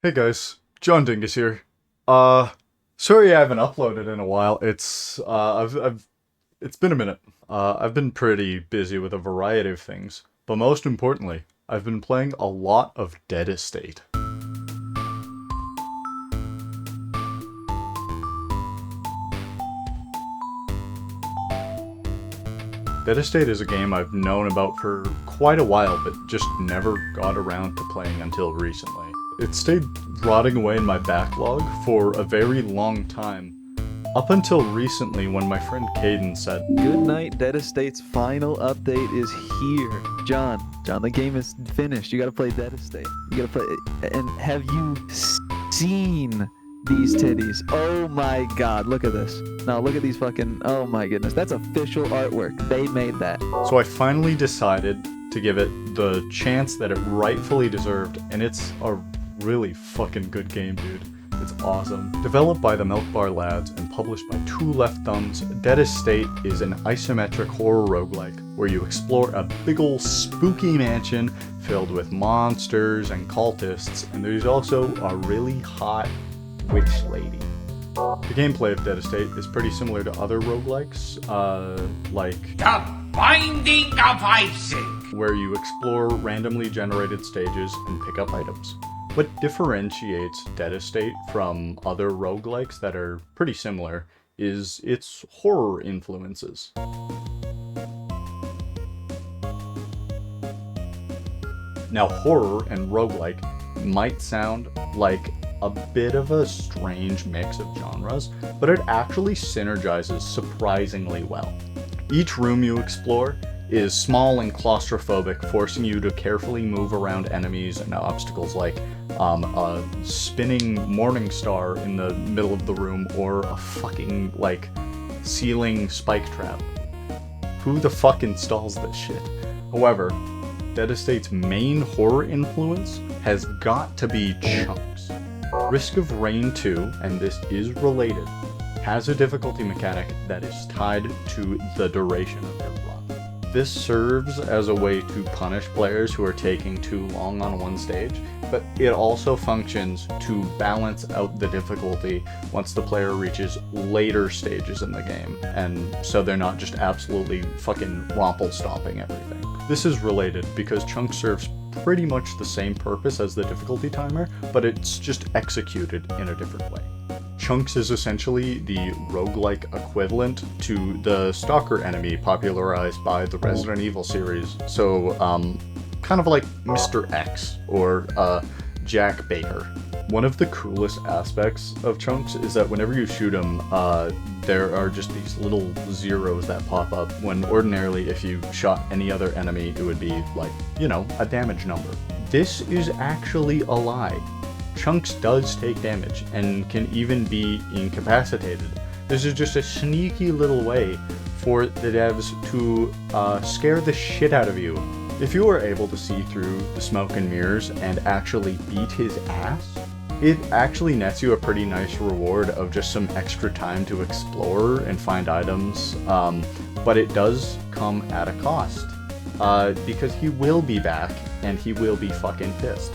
Hey guys, John Dingus here. Uh, Sorry I haven't uploaded in a while. It's been a minute. I've been pretty busy with a variety of things, but most importantly, I've been playing a lot of Dead Estate. Dead Estate is a game I've known about for quite a while, but just never got around to playing until recently. It stayed rotting away in my backlog for a very long time, up until recently when my friend Caden said, Good night, Dead Estate's final update is here. John, the game is finished. You gotta play Dead Estate. You gotta play it. And have you seen these titties? Oh my god, look at this. Now look at these fucking, oh my goodness. That's official artwork. They made that. So I finally decided to give it the chance that it rightfully deserved, and it's a really fucking good game, dude. It's awesome. Developed by the Milk Bar lads and published by Two Left Thumbs, Dead Estate is an isometric horror roguelike where you explore a big ol' spooky mansion filled with monsters and cultists, and there's also a really hot witch lady. The gameplay of Dead Estate is pretty similar to other roguelikes, like The Binding of Isaac. where you explore randomly generated stages and pick up items. What differentiates Dead Estate from other roguelikes that are pretty similar is its horror influences. Now, horror and roguelike might sound like a bit of a strange mix of genres, but it actually synergizes surprisingly well. Each room you explore is small and claustrophobic, forcing you to carefully move around enemies and obstacles like a spinning morning star in the middle of the room or a fucking, ceiling spike trap. Who the fuck installs this shit? However, Dead Estate's main horror influence has got to be chunks. Risk of Rain 2, and this is related, has a difficulty mechanic that is tied to the duration of your run. This serves as a way to punish players who are taking too long on one stage, but it also functions to balance out the difficulty once the player reaches later stages in the game, and so they're not just absolutely fucking romple-stomping everything. This is related because Chunk serves pretty much the same purpose as the difficulty timer, but it's just executed in a different way. Chunks is essentially the roguelike equivalent to the Stalker enemy popularized by the Resident Evil series, so kind of like Mr. X or Jack Baker. One of the coolest aspects of Chunks is that whenever you shoot him, there are just these little zeros that pop up, when ordinarily if you shot any other enemy it would be like, a damage number. This is actually a lie. Chunks does take damage and can even be incapacitated. This is just a sneaky little way for the devs to scare the shit out of you. If you are able to see through the smoke and mirrors and actually beat his ass, it actually nets you a pretty nice reward of just some extra time to explore and find items, but it does come at a cost, because he will be back and he will be fucking pissed.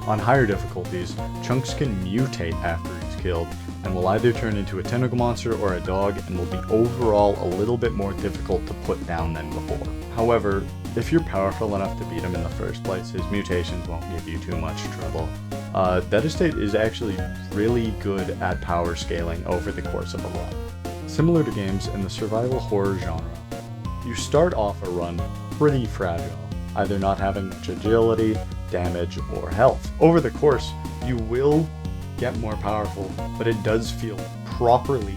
On higher difficulties, Chunks can mutate after he's killed, and will either turn into a tentacle monster or a dog, and will be overall a little bit more difficult to put down than before. However, if you're powerful enough to beat him in the first place, his mutations won't give you too much trouble. Dead Estate is actually really good at power scaling over the course of a run. Similar to games in the survival horror genre, you start off a run pretty fragile, either not having much agility, damage, or health. Over the course, you will get more powerful, but it does feel properly.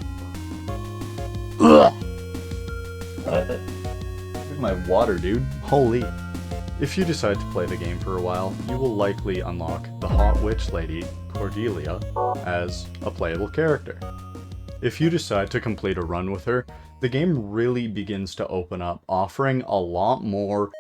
Ugh. Look at my water, dude. Holy. If you decide to play the game for a while, you will likely unlock the hot witch lady, Cordelia, as a playable character. If you decide to complete a run with her, the game really begins to open up, offering a lot more.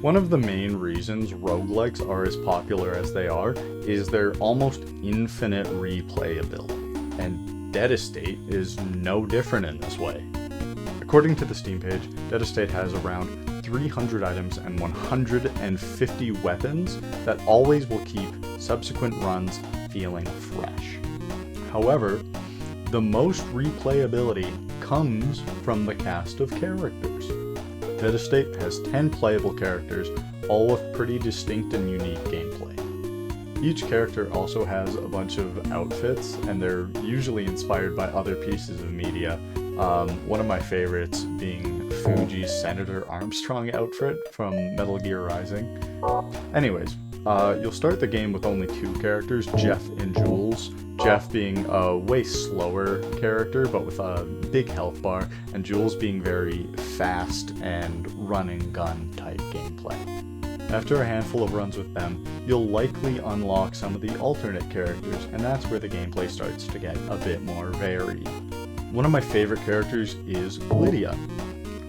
One of the main reasons roguelikes are as popular as they are is their almost infinite replayability, and Dead Estate is no different in this way. According to the Steam page, Dead Estate has around 300 items and 150 weapons that always will keep subsequent runs feeling fresh. However, the most replayability comes from the cast of characters. Dead Estate has 10 playable characters, all with pretty distinct and unique gameplay. Each character also has a bunch of outfits, and they're usually inspired by other pieces of media. One of my favorites being Fuji's Senator Armstrong outfit from Metal Gear Rising. Anyways, you'll start the game with only 2 characters, Jeff and Jules. Jeff being a way slower character, but with a big health bar, and Jules being very fast and run and gun type gameplay. After a handful of runs with them, you'll likely unlock some of the alternate characters, and that's where the gameplay starts to get a bit more varied. One of my favorite characters is Lydia.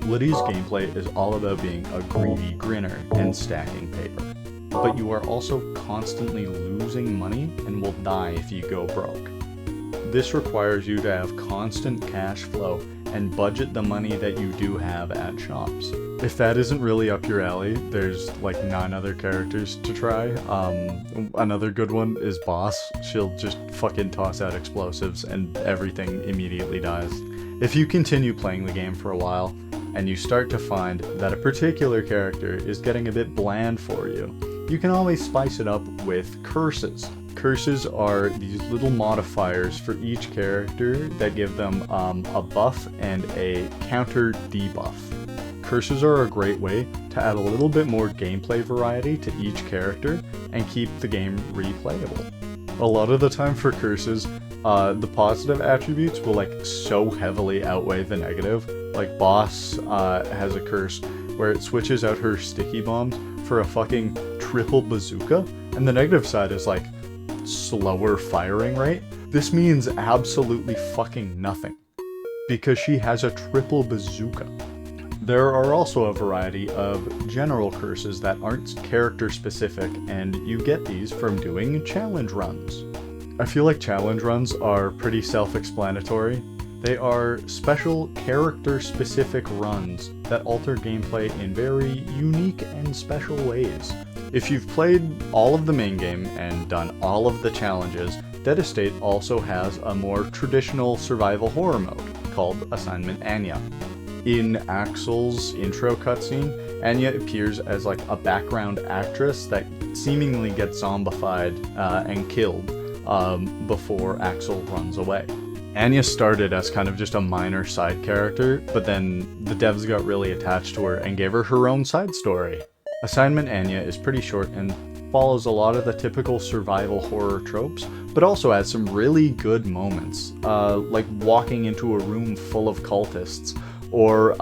Lydia's gameplay is all about being a greedy grinner and stacking paper. But you are also constantly losing money and will die if you go broke. This requires you to have constant cash flow and budget the money that you do have at shops. If that isn't really up your alley, there's like 9 other characters to try. Another good one is Boss. She'll just fucking toss out explosives and everything immediately dies. If you continue playing the game for a while, and you start to find that a particular character is getting a bit bland for you, you can always spice it up with curses. Curses are these little modifiers for each character that give them a buff and a counter debuff. Curses are a great way to add a little bit more gameplay variety to each character and keep the game replayable. A lot of the time for curses, the positive attributes will like so heavily outweigh the negative. Like Boss has a curse where it switches out her sticky bombs for a fucking triple bazooka, and the negative side is like slower firing rate. This means absolutely fucking nothing because she has a triple bazooka. There are also a variety of general curses that aren't character specific, and you get these from doing challenge runs. I feel like challenge runs are pretty self-explanatory. They are special character-specific runs that alter gameplay in very unique and special ways. If you've played all of the main game and done all of the challenges, Dead Estate also has a more traditional survival horror mode called Assignment Anya. In Axel's intro cutscene, Anya appears as like a background actress that seemingly gets zombified and killed before Axel runs away. Anya started as kind of just a minor side character, but then the devs got really attached to her and gave her her own side story. Assignment Anya is pretty short and follows a lot of the typical survival horror tropes, but also has some really good moments, like walking into a room full of cultists, or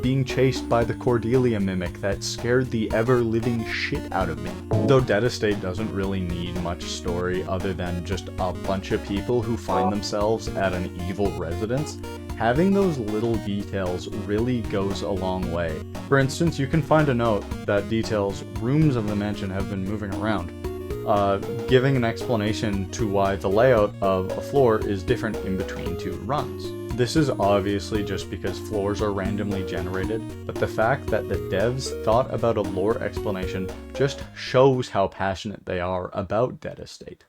being chased by the Cordelia mimic that scared the ever-living shit out of me. Though Dead Estate doesn't really need much story other than just a bunch of people who find themselves at an evil residence, having those little details really goes a long way. For instance, you can find a note that details rooms of the mansion have been moving around, giving an explanation to why the layout of a floor is different in between 2 runs. This is obviously just because floors are randomly generated, but the fact that the devs thought about a lore explanation just shows how passionate they are about Dead Estate.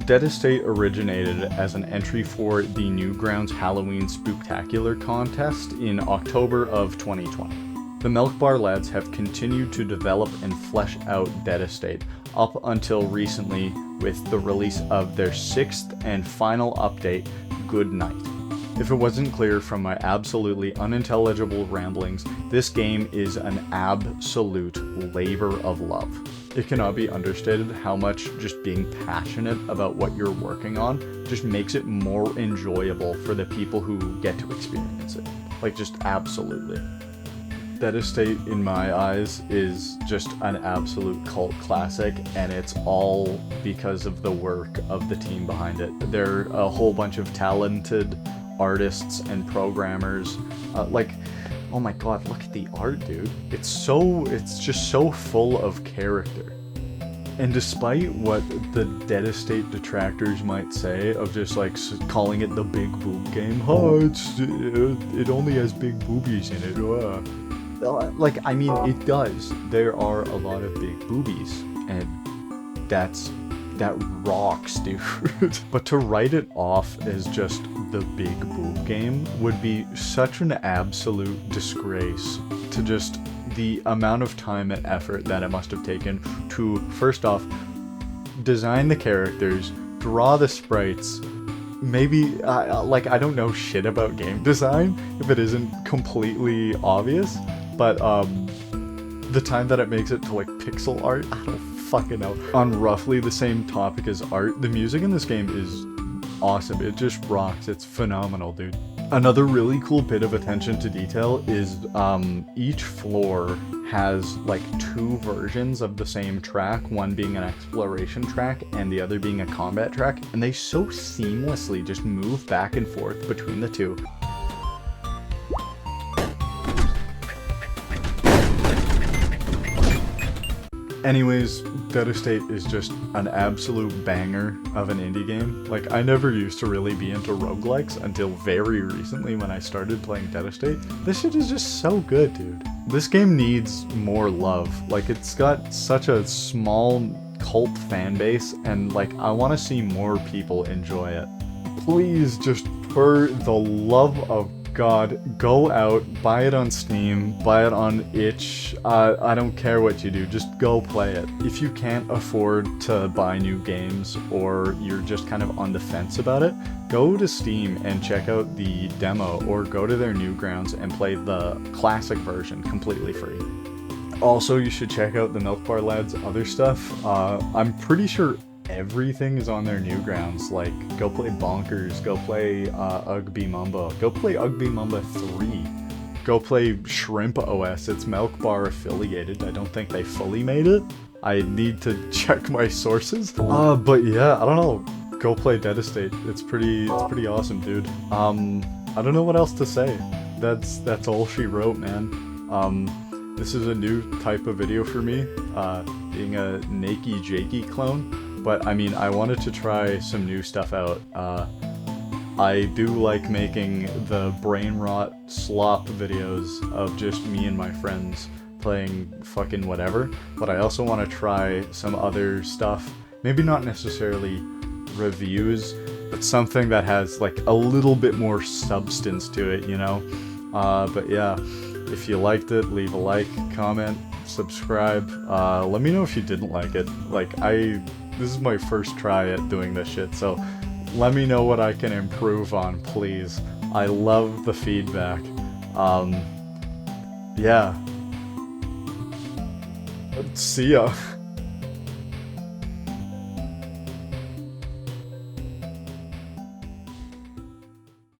Dead Estate originated as an entry for the Newgrounds Halloween Spooktacular contest in October of 2020. The Milk Bar lads have continued to develop and flesh out Dead Estate up until recently with the release of their 6th and final update, Good Night. If it wasn't clear from my absolutely unintelligible ramblings, this game is an absolute labor of love. It cannot be understated how much just being passionate about what you're working on just makes it more enjoyable for the people who get to experience it. Like, just absolutely. Dead Estate, in my eyes, is just an absolute cult classic, and it's all because of the work of the team behind it. They're a whole bunch of talented artists and programmers. Oh my god, look at the art, dude. It's just so full of character. And despite what the Dead Estate detractors might say of just like calling it the big boob game, it only has big boobies in it. Like, I mean, it does. There are a lot of big boobies, and that rocks, dude. But to write it off as just the big boob game would be such an absolute disgrace to just the amount of time and effort that it must have taken to, first off, design the characters, draw the sprites, maybe, like, I don't know shit about game design if it isn't completely obvious, but, the time that it makes it to, like, pixel art, I don't fucking know. On roughly the same topic as art, the music in this game is awesome. It just rocks. It's phenomenal, dude. Another really cool bit of attention to detail is each floor has like 2 versions of the same track, one being an exploration track and the other being a combat track, and they so seamlessly just move back and forth between the two. Anyways, Dead Estate is just an absolute banger of an indie game. Like, I never used to really be into roguelikes until very recently when I started playing Dead Estate. This shit is just so good, dude. This game needs more love. Like, it's got such a small cult fan base, and like, I want to see more people enjoy it. Please, just for the love of God, go out, buy it on Steam, buy it on itch, I don't care what you do, just go play it. If you can't afford to buy new games, or you're just kind of on the fence about it, go to Steam and check out the demo, or go to their Newgrounds and play the classic version completely free. Also, you should check out the Milk Bar Lads' other stuff. I'm pretty sure everything is on their Newgrounds. Like, go play Bonkers, go play Ugby Mumba, go play Ugby Mumba 3, go play Shrimp OS. It's Milk Bar affiliated. I don't think they fully made it. I need to check my sources. But yeah, I don't know. Go play Dead Estate. It's pretty awesome, dude. I don't know what else to say. That's all she wrote, man. This is a new type of video for me, being a Nakey Jakey clone. But I mean, I wanted to try some new stuff out. I do like making the brain rot slop videos of just me and my friends playing fucking whatever, but I also want to try some other stuff. Maybe not necessarily reviews, but something that has like a little bit more substance to it, you know? But yeah, if you liked it, leave a like, comment, subscribe. Let me know if you didn't like it. Like, this is my first try at doing this shit, so let me know what I can improve on, please. I love the feedback. Yeah. See ya.